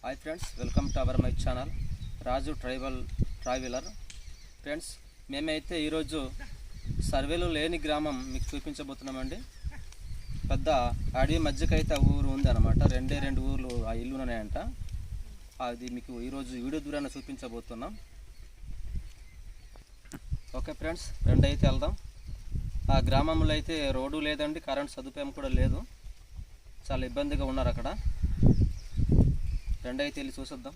Hi friends, welcome to our my channel Raju traveller. Friends, మేమైతే ఈరోజు సర్వేలో లేని గ్రామం మీకు చూపించబోతున్నామండి. పెద్ద అడవి మధ్యకైతే ఊరు ఉంది అనమాట. రెండు ఊర్లు ఆ ఇల్లు ఉన్నాయంట. అది మీకు ఈరోజు వీడియో ద్వారా చూపించబోతున్నాం. ఓకే ఫ్రెండ్స్, అయితే వెళ్దాం. ఆ గ్రామంలో అయితే రోడ్డు లేదండి, కరెంట్ సదుపాయం కూడా లేదు. చాలా ఇబ్బందిగా ఉన్నారు అక్కడ. అయితే వెళ్ళి చూసొద్దాం.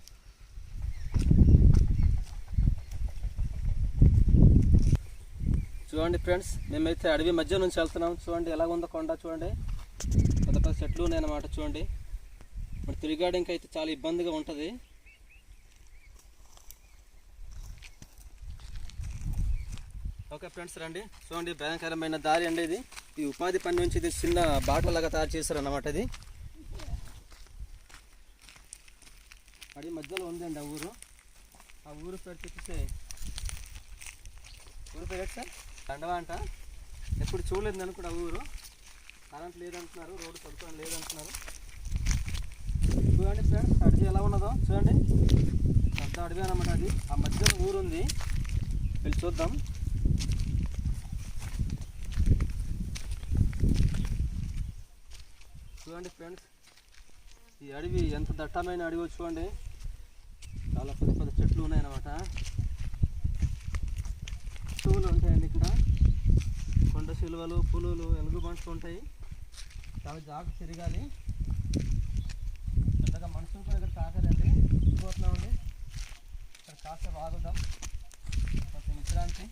చూడండి ఫ్రెండ్స్, మేమైతే అడవి మధ్య నుంచి వెళ్తున్నాం. చూడండి ఎలా ఉందో కొండ, చూడండి పెద్ద పెద్ద చెట్లు ఉన్నాయన్నమాట. చూడండి మరి తిరిగాడానికి అయితే చాలా ఇబ్బందిగా ఉంటుంది. ఓకే ఫ్రెండ్స్, రండి. చూడండి భయంకరమైన దారి అండి ఇది. ఈ ఉపాధి పని నుంచి ఇది చిన్న బాటలాగా తయారు చేశారు అన్నమాట. ఇది అడవి మధ్యలో ఉందండి ఆ ఊరు. ఆ ఊరు పేరు చెప్పితే ఊరు పేరు ఏంటి సార్? దండవా అంట. ఎప్పుడు చూడలేదు నేను కూడా. ఆ ఊరు కరెంట్ లేదంటున్నారు, రోడ్డు సదుపాయం లేదంటున్నారు. చూడండి ఫ్రెండ్స్, అడవి ఎలా ఉన్నదో చూడండి. పెద్ద అడవి అన్నమాట అది. ఆ మధ్యలో ఊరు ఉంది, వెళ్ళి చూద్దాం. చూడండి ఫ్రెండ్స్, ఈ అడవి ఎంత దట్టమైన అడవి చూడండి. చాలా పెద్ద పెద్ద చెట్లు ఉన్నాయన్నమాట. పులులు ఉంటాయండి ఇక్కడ. కొండ సిలువలు, పులులు, ఎలుగుబంట్లు ఉంటాయి. చాలా జాగ్రత్త తిరగాలి. పెద్దగా మనుషులు కూడా ఇక్కడ తాకరండి. పోతున్నామండి. ఇక్కడ కాసేపు ఆగుదాం, కొంచెం విశ్రాంతి.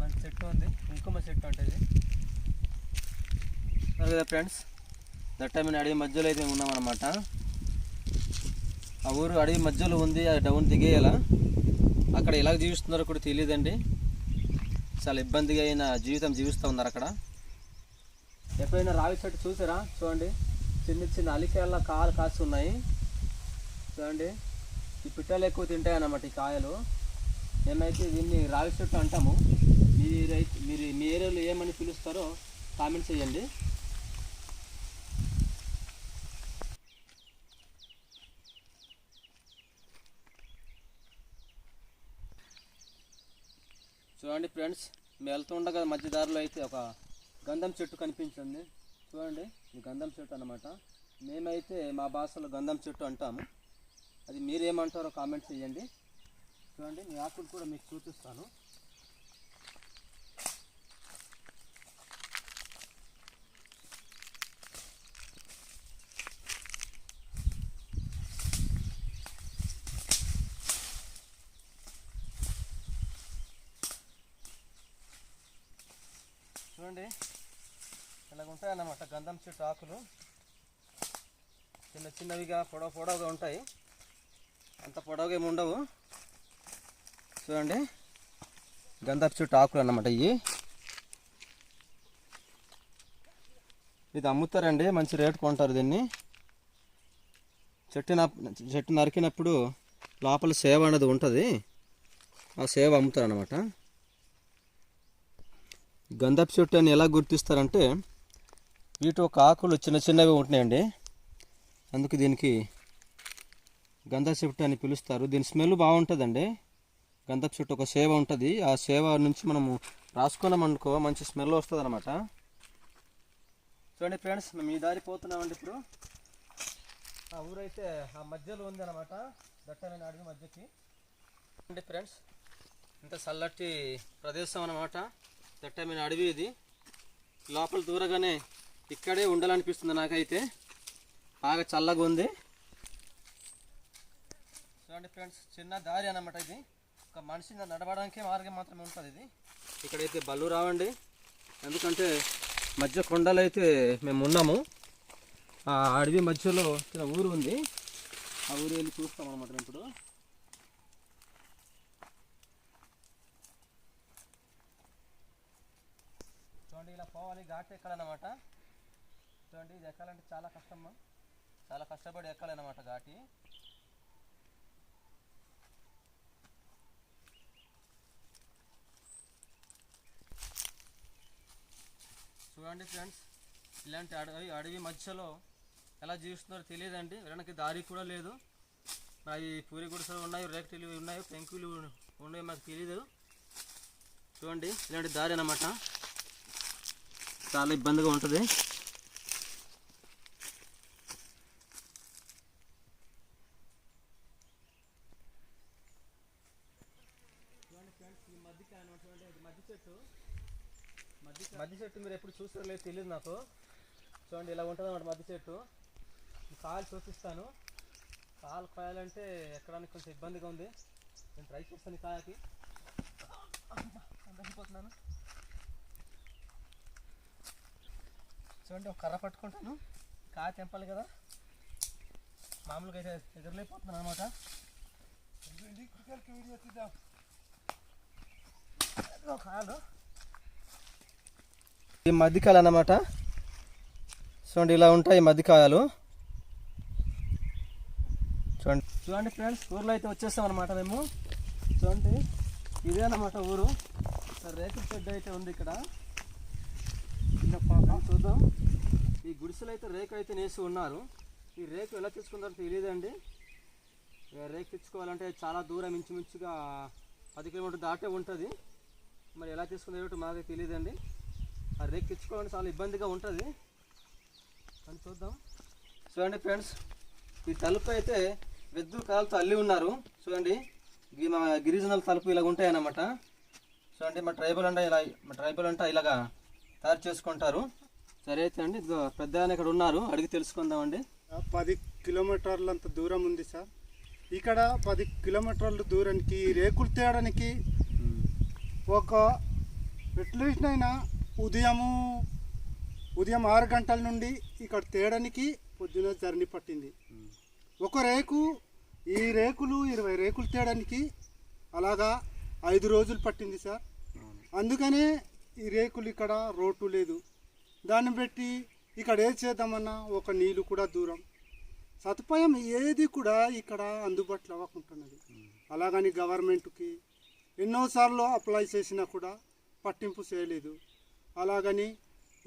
మంచి చెట్టు ఉంది, కుంకుమ చెట్టు ఉంటుంది కదా ఫ్రెండ్స్. దట్టమైన అడవి మధ్యలో అయితే ఉన్నామన్నమాట. ఆ ఊరు అడవి మధ్యలో ఉంది. అది డౌన్ దిగేయాలా. అక్కడ ఎలా జీవిస్తున్నారో కూడా తెలియదండి. చాలా ఇబ్బందిగా అయిన జీవితం జీవిస్తూ ఉన్నారు అక్కడ. ఎప్పుడైనా రావి చెట్టు చూసారా? చూడండి, చిన్న చిన్న అలికేళ్ళ కాయలు కాసి ఉన్నాయి. చూడండి, ఈ పిట్టలు ఎక్కువ తింటాయన్నమాట ఈ కాయలు. మేమైతే దీన్ని రావి చెట్టు అంటాము. మీరు మీ ఏరియాలో ఏమని పిలుస్తారో కామెంట్ చేయండి. చూడండి ఫ్రెండ్స్, మేము వెళ్తుండగా మధ్య దారిలో అయితే ఒక గంధం చెట్టు కనిపించింది. చూడండి, ఇది గంధం చెట్టు అన్నమాట. మేమైతే మా భాషలో గంధం చెట్టు అంటాము. అది మీరేమంటారో కామెంట్ చేయండి. చూడండి, మీ ఆకులు కూడా మీకు చూపిస్తాను. చూడండి, ఇలాగ ఉంటాయన్నమాట గంధం చెట్టు ఆకులు. చిన్న చిన్నవిగా పొడవుగా ఉంటాయి. అంత పొడవుగా ఏమి ఉండవు. చూడండి, గంధపు చెట్టు ఆకులు అన్నమాట ఇవి. ఇది అమ్ముతారండి, మంచి రేటు కొంటారు దీన్ని. చెట్టు నరికినప్పుడు లోపల సేవ అనేది ఉంటుంది. ఆ సేవ అమ్ముతారు అన్నమాట. గంధపు చెట్టు అని ఎలా గుర్తిస్తారంటే, వీటి ఒక ఆకులు చిన్న చిన్నవి ఉంటున్నాయండి. అందుకు దీనికి గంధపు చెట్టు అని పిలుస్తారు. దీని స్మెల్ బాగుంటుందండి. గంధపు చెట్టు ఒక సేవ ఉంటుంది. ఆ సేవ నుంచి మనము రాసుకున్నాం అనుకో మంచి స్మెల్ వస్తుంది అనమాట. చూడండి ఫ్రెండ్స్, మేము ఈ దారి పోతున్నామండి. ఇప్పుడు ఆ ఊరైతే ఆ మధ్యలో ఉంది అనమాట, దట్టమైన అడవి మధ్యకి. చూడండి ఫ్రెండ్స్, ఇంత చల్లటి ప్రదేశం అన్నమాట. దట్టమైన అడవి ఇది. లోపల దూరగానే ఇక్కడే ఉండాలనిపిస్తుంది నాకైతే. బాగా చల్లగా ఉంది. చూడండి ఫ్రెండ్స్, చిన్న దారి అన్నమాట ఇది. ఒక మనిషి నడవడానికే మార్గం మాత్రమే ఉంటుంది ఇది. ఇక్కడైతే బళ్ళు రావండి, ఎందుకంటే మధ్య కొండలు అయితే మేము ఉన్నాము. ఆ అడవి మధ్యలో చిన్న ఊరు ఉంది. ఆ ఊరు వెళ్ళి చూస్తాం అన్నమాట ఇప్పుడు. చూడండి, ఇలా పోవాలి. ఘాట్ ఎక్కాలన్నమాట. చూడండి, ఇది ఎక్కాలంటే చాలా కష్టం. చాలా కష్టపడి ఎక్కాలన్నమాట ఘాటి. చూడండి ఫ్రెండ్స్, ఇలాంటి అడవి మధ్యలో ఎలా జీవిస్తున్నారో తెలియదండి. వెళ్ళడానికి దారి కూడా లేదు. ఈ పూరి గుడిసెలు ఉన్నాయి, రేకులు ఉన్నాయి, పెంకులు ఉన్నాయి, మాకు తెలియదు. చూడండి ఇలాంటి దారి అన్నమాట. చాలా ఇబ్బందిగా ఉంటుంది. చూడండి ఫ్రెండ్స్, ఈ మధ్యకాయ అనమాట. చూడండి ఇది మధ్య చెట్టు మీరు ఎప్పుడు చూసారో లేదు తెలియదు నాకు. చూడండి ఇలా ఉంటుంది అన్నమాట మధ్య చెట్టు. కాయలు చూపిస్తాను. కాయలు కాయాలంటే ఎక్కడానికి కొంచెం ఇబ్బందిగా ఉంది. నేను ట్రై చేస్తాను. ఈ కాయకి అందరిపోతున్నాను. చూడండి ఒక కర్ర పట్టుకుంటాను. కాయ తెంపాలి కదా, మామూలుగా అయితే ఎదురులేకపోతున్నాను అనమాట. కాయలు ఈ మధ్యకాయలు అన్నమాట. చూడండి ఇలా ఉంటాయి మధ్యకాయలు. చూడండి ఫ్రెండ్స్, ఊర్లో అయితే వచ్చేస్తాం అనమాట మేము. చూడండి ఇదే అన్నమాట ఊరు. రేకుల షెడ్ అయితే ఉంది ఇక్కడ. చూద్దాం. ఈ గుడిసెలు అయితే రేకు అయితే నేసి ఉన్నారు. ఈ రేకు ఎలా తెచ్చుకుంటారో తెలియదండి. రేకు తెచ్చుకోవాలంటే చాలా దూరం, ఇంచుమించుగా 10 కిలోమీటర్లు దాటే ఉంటుంది. మరి ఎలా తీసుకునేటట్టు మాకు తెలియదండి. ఆ రేకు తెచ్చుకోవాలంటే చాలా ఇబ్బందిగా ఉంటుంది అని చూద్దాం. చూడండి ఫ్రెండ్స్, ఈ తలుపు అయితే వెదురు కాలుతో అల్లి ఉన్నారు. చూడండి మా గిరిజనుల తలుపు ఇలాగ ఉంటాయి అన్నమాట. చూడండి మా ట్రైబల్ అంటే ఇలాగా తయారు చేసుకుంటారు. సరే అయితే అండి, పెద్ద ఆయన ఇక్కడ ఉన్నారు, అడిగి తెలుసుకుందామండి. 10 కిలోమీటర్లంత దూరం ఉంది సార్. ఇక్కడ 10 కిలోమీటర్ల దూరానికి రేకులు తేయడానికి ఒక అట్లీస్ట్ అయినా ఉదయం 6 గంటల నుండి ఇక్కడ తేయడానికి పొద్దున జర్నీ పట్టింది. ఒక రేకు, ఈ రేకులు 20 రేకులు తేయడానికి అలాగా 5 రోజులు పట్టింది సార్. అందుకనే ఈ రేకులు ఇక్కడ రోడ్డు లేదు. దాన్ని బట్టి ఇక్కడ ఏది చేద్దామన్నా ఒక నీళ్ళు కూడా దూరం, సదుపాయం ఏది కూడా ఇక్కడ అందుబాటులో అవ్వకుంటున్నది. అలాగని గవర్నమెంట్కి ఎన్నోసార్లు అప్లై చేసినా కూడా పట్టింపు చేయలేదు. అలాగని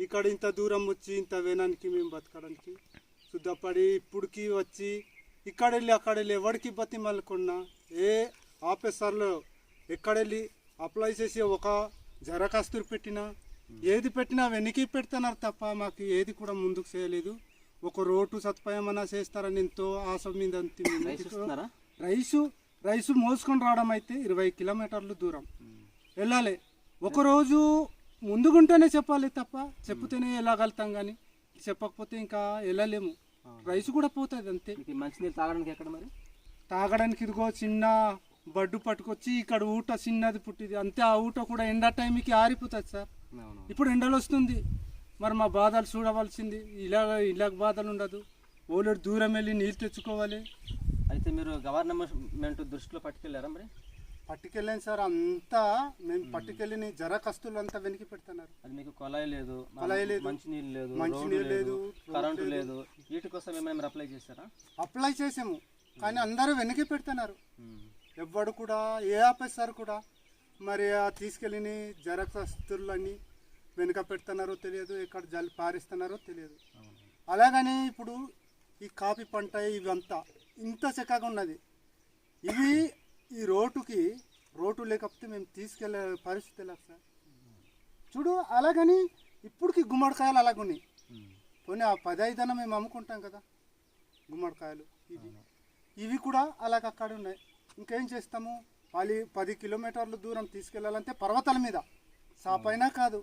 ఇక్కడ ఇంత దూరం వచ్చి ఇంత వేనానికి మేము బతకడానికి శుద్ధపడి ఇప్పటికి వచ్చి ఇక్కడ వెళ్ళి అక్కడ వెళ్ళి ఎవరికి బతిమాలకున్నా ఏ ఆఫీసర్లో ఎక్కడెళ్ళి అప్లై చేసి ఒక దరఖాస్తులు పెట్టినా ఏది పెట్టినా వెనక్కి పెడుతున్నారు తప్ప మాకు ఏది కూడా ముందుకు చేయలేదు. ఒక రోడ్డు సదుపాయం అన్నా చేస్తారని ఎంతో ఆశ మీద రైసు మోసుకొని రావడం అయితే 20 కిలోమీటర్లు దూరం వెళ్ళాలి. ఒకరోజు ముందుగుంటేనే చెప్పాలి తప్ప చెప్తేనే వెళ్ళగలుగుతాం, కానీ చెప్పకపోతే ఇంకా వెళ్ళలేము. రైసు కూడా పోతుంది అంతే. మంచినీళ్ళు తాగడానికి ఎక్కడ మరి? తాగడానికి ఇదిగో చిన్న బడ్డు పట్టుకొచ్చి ఇక్కడ ఊట చిన్నది పుట్టింది అంతే. ఆ ఊట కూడా ఎండ టైంకి ఆరిపోతుంది సార్. ఇప్పుడు ఎండలు వస్తుంది, మరి మా బాధలు చూడవలసింది. ఇలాగ బాధలు ఉండదు. ఓలేడు దూరం వెళ్ళి నీళ్ళు తెచ్చుకోవాలి. అయితే మీరు గవర్నమెంట్ దృష్టిలో పట్టుకెళ్ళారా మరి? పట్టుకెళ్ళాను సార్. అంతా మేము పట్టుకెళ్ళి దరఖాస్తులు అంతా వెనక్కి పెడుతున్నారు. అది మీకు కొలాయి లేదు, మంచినీళ్ళు లేదు, కరెంటు లేదు. వీటి కోసం ఏమైనా అప్లై చేశారా? అప్లై చేసాము, కానీ అందరూ వెనక్కి పెడుతున్నారు. ఎవ్వడు కూడా ఏ ఆఫీసర్ కూడా మరి తీసుకెళ్ళిన దరఖాస్తులన్నీ వెనుక పెడుతున్నారో తెలియదు, ఎక్కడ జల్లి పారిస్తున్నారో తెలియదు. అలాగని ఇప్పుడు ఈ కాఫీ పంట ఇవంతా ఇంత చక్కగా ఉన్నది. ఇవి ఈ రోడ్డు లేకపోతే మేము తీసుకెళ్ళే పరిస్థితి లేదు సార్. చూడు, అలాగని ఇప్పటికి గుమ్మడికాయలు అలాగున్నాయి. కొన్ని 15 మేము అమ్ముకుంటాం కదా గుమ్మడికాయలు. ఇవి కూడా అలాగ అక్కడ ఉన్నాయి. ఇంకేం చేస్తాము? 10 కిలోమీటర్లు దూరం తీసుకెళ్ళాలంటే పర్వతాల మీద సాపైనా కాదు.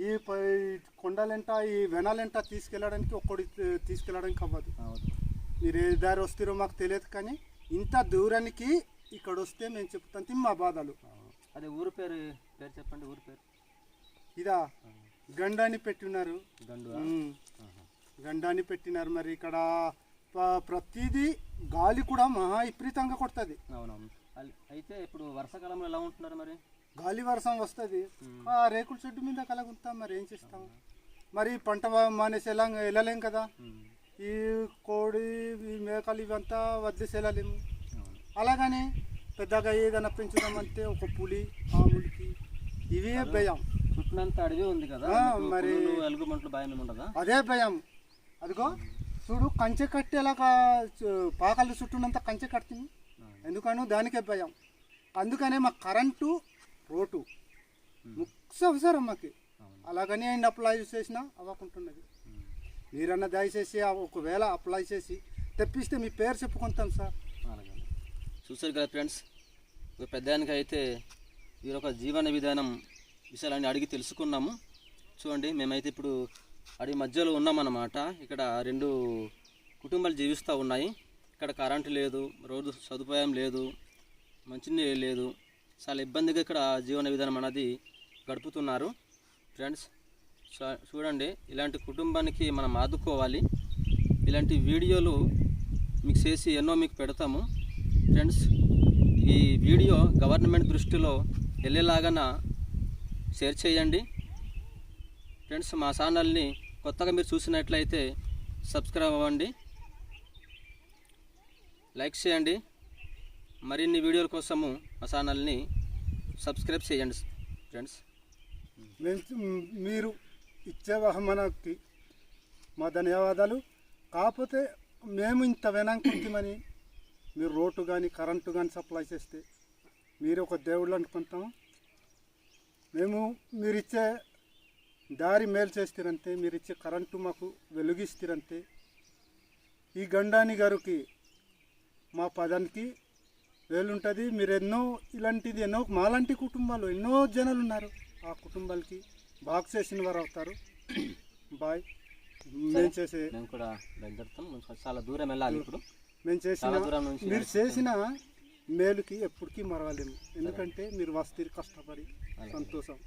ఈ కొండలెంట ఈ వెనాలెంట తీసుకెళ్ళడానికి ఒక్కడి తీసుకెళ్ళడానికి అవ్వదు. మీరు ఏ దారి వస్తారో మాకు తెలియదు, కానీ ఇంత దూరానికి ఇక్కడ వస్తే మేము చెప్తాం మా బాధలు. అదే ఊరు పేరు చెప్పండి. ఊరు పేరు ఇదా గండాని పెట్టినారు. గండాని పెట్టినారు. మరి ఇక్కడ ప్రతిదీ గాలి కూడా మహా విపరీతంగా కొడుతుంది. అవునవును. అయితే ఇప్పుడు వర్షాకాలంలో ఎలా ఉంటున్నారు మరి? గాలి వర్షం వస్తుంది, ఆ రేకుల చెట్టు మీద కలగుతాం. మరి ఏం చేస్తాము? మరి పంట మానేసి వెళ్ళలేం కదా. ఈ కోడి ఈ మేకలు ఇవంతా వదిలేసి వెళ్ళలేము. అలాగని పెద్దగా ఏదైనా పెంచుదామంటే ఒక పులి ఆముడికి ఇవే భయం. చుట్టూనంత అడవి ఉంది కదా, మరి ఎలుగుబంట్లు భయం ఉండదా? అదే భయం. అదిగో చూడు కంచె కట్టేలాగా పాకలు చుట్టూనంత కంచె కడుతుంది. ఎందుకనో దానికే భయం. అందుకనే మాకు కరెంటు రోడ్డు ముఖ్య అవసరం మాకు. అలాగని ఆయన అప్లై చేసినా అవ్వకుంటున్నది. మీరన్నా దయచేసి ఒకవేళ అప్లై చేసి తెప్పిస్తే మీ పేరు చెప్పుకుంటాం సార్. చూసారు కదా ఫ్రెండ్స్, ఒక పెద్దానికి అయితే వీరు ఒక జీవన విధానం విషయాలన్నీ అడిగి తెలుసుకున్నాము. చూడండి, మేమైతే ఇప్పుడు అడవి మధ్యలో ఉన్నామన్నమాట. ఇక్కడ 2 కుటుంబాలు జీవిస్తూ ఉన్నాయి. ఇక్కడ కరెంటు లేదు, రోడ్డు సదుపాయం లేదు, మంచినీళ్ళు లేదు. చాలా ఇబ్బందిగా ఇక్కడ జీవన విధానం అనేది గడుపుతున్నారు. ఫ్రెండ్స్ చూడండి, ఇలాంటి కుటుంబానికి మనం ఆదుకోవాలి. ఇలాంటి వీడియోలు మీకు చేసి ఎన్నో మీకు పెడతాము. ఫ్రెండ్స్, ఈ వీడియో గవర్నమెంట్ దృష్టిలో వెళ్ళేలాగా షేర్ చేయండి. ఫ్రెండ్స్, మా ఛానల్ని కొత్తగా మీరు చూసినట్లయితే సబ్స్క్రైబ్ అవ్వండి, లైక్ చేయండి. మరిన్ని వీడియోల కోసము మా ఛానల్ని సబ్స్క్రైబ్ చేయండి. ఫ్రెండ్స్, మీరు ఇచ్చే బహుమానానికి మా ధన్యవాదాలు. కాకపోతే మేము ఇంత వెనక్కుంటామని మీరు రోడ్డు కానీ కరెంటు కానీ సప్లై చేస్తే మీరు ఒక దేవుళ్ళు అనుకుంటాము. మేము మీరు ఇచ్చే దారి మేలు చేస్తారంతే, మీరు ఇచ్చే కరెంటు మాకు వెలుగిస్తారంతే. ఈ గండాని గారికి మా పదానికి వేలుంటుంది. మీరు ఎన్నో మాలాంటి కుటుంబాలు ఎన్నో జనాలు ఉన్నారు. ఆ కుటుంబాలకి బాగు చేసిన వారు అవుతారు. బాయ్. మేము కూడా బయలుదేరుతాం. చాలా దూరం వెళ్ళాలి. ఇప్పుడు మేము చేసిన మీరు చేసిన మేలుకి ఎప్పటికీ మరవలేము. ఎందుకంటే మీరు వస్తారు కష్టపడి. సంతోషం.